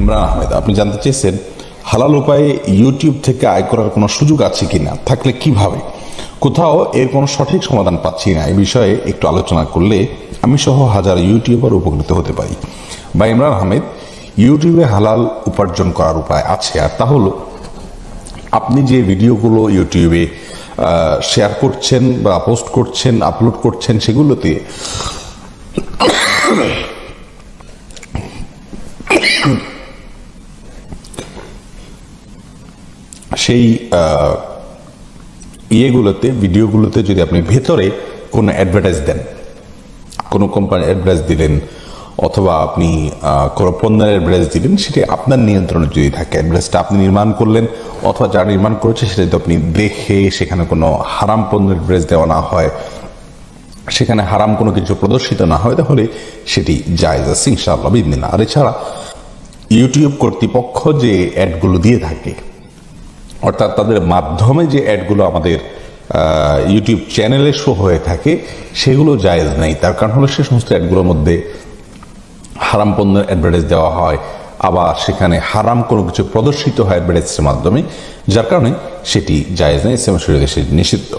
ইমরান আহমেদ, আপনি জানতে চেয়েছেন হালাল উপায়ে ইউটিউব থেকে আয় করার কোনো সুযোগ আছে কিনা, থাকলে কিভাবে। কোথাও এর কোনো সঠিক সমাধান পাচ্ছি না। এই বিষয়ে একটু আলোচনা করলে আমি সহ হাজার ইউটিউবার উপকৃত হতে পারি। বা ইমরান আহমেদ, ইউটিউবে হালাল উপার্জন করার উপায় আছে, আর তা হলো আপনি যে ভিডিওগুলো ইউটিউবে শেয়ার করছেন বা পোস্ট করছেন, আপলোড করছেন, সেগুলোতে সেই ভিডিওগুলোতে যদি আপনি ভেতরে কোনো অ্যাডভার্টাইজ দেন, কোনো কোম্পানির অ্যাডভার্টাইজ দিলেন অথবা আপনি কোনো পণ্যের অ্যাডভার্টাইজ দিলেন, সেটা আপনার নিয়ন্ত্রণে যদি থাকে, অ্যাডভার্টাইজটা আপনি নির্মাণ করলেন অথবা যারা নির্মাণ করেছে সেটা যদি আপনি দেখে সেখানে কোনো হারাম পণ্যের অ্যাডভার্টাইজ দেওয়া না হয়, সেখানে হারাম কোনো কিছু প্রদর্শিত না হয়, তাহলে সেটি জায়েজ আছে ইনশাআল্লাহ বিদিনা। আর এছাড়া ইউটিউব কর্তৃপক্ষ যে অ্যাডগুলো দিয়ে থাকে, অর্থাৎ তাদের মাধ্যমে যে অ্যাডগুলো আমাদের ইউটিউব চ্যানেলে শো হয়ে থাকে, সেগুলো জায়েজ নেই। তার কারণ হলো সে সমস্ত অ্যাডগুলোর মধ্যে হারাম পণ্যের অ্যাডভার্টাইজ দেওয়া হয়, আবার সেখানে হারাম কোনো কিছু প্রদর্শিত হয় অ্যাডভার্টাইজের মাধ্যমে, যার কারণে সেটি জায়েজ নেই, ইসলাম শরীয়তে সেটি নিষিদ্ধ।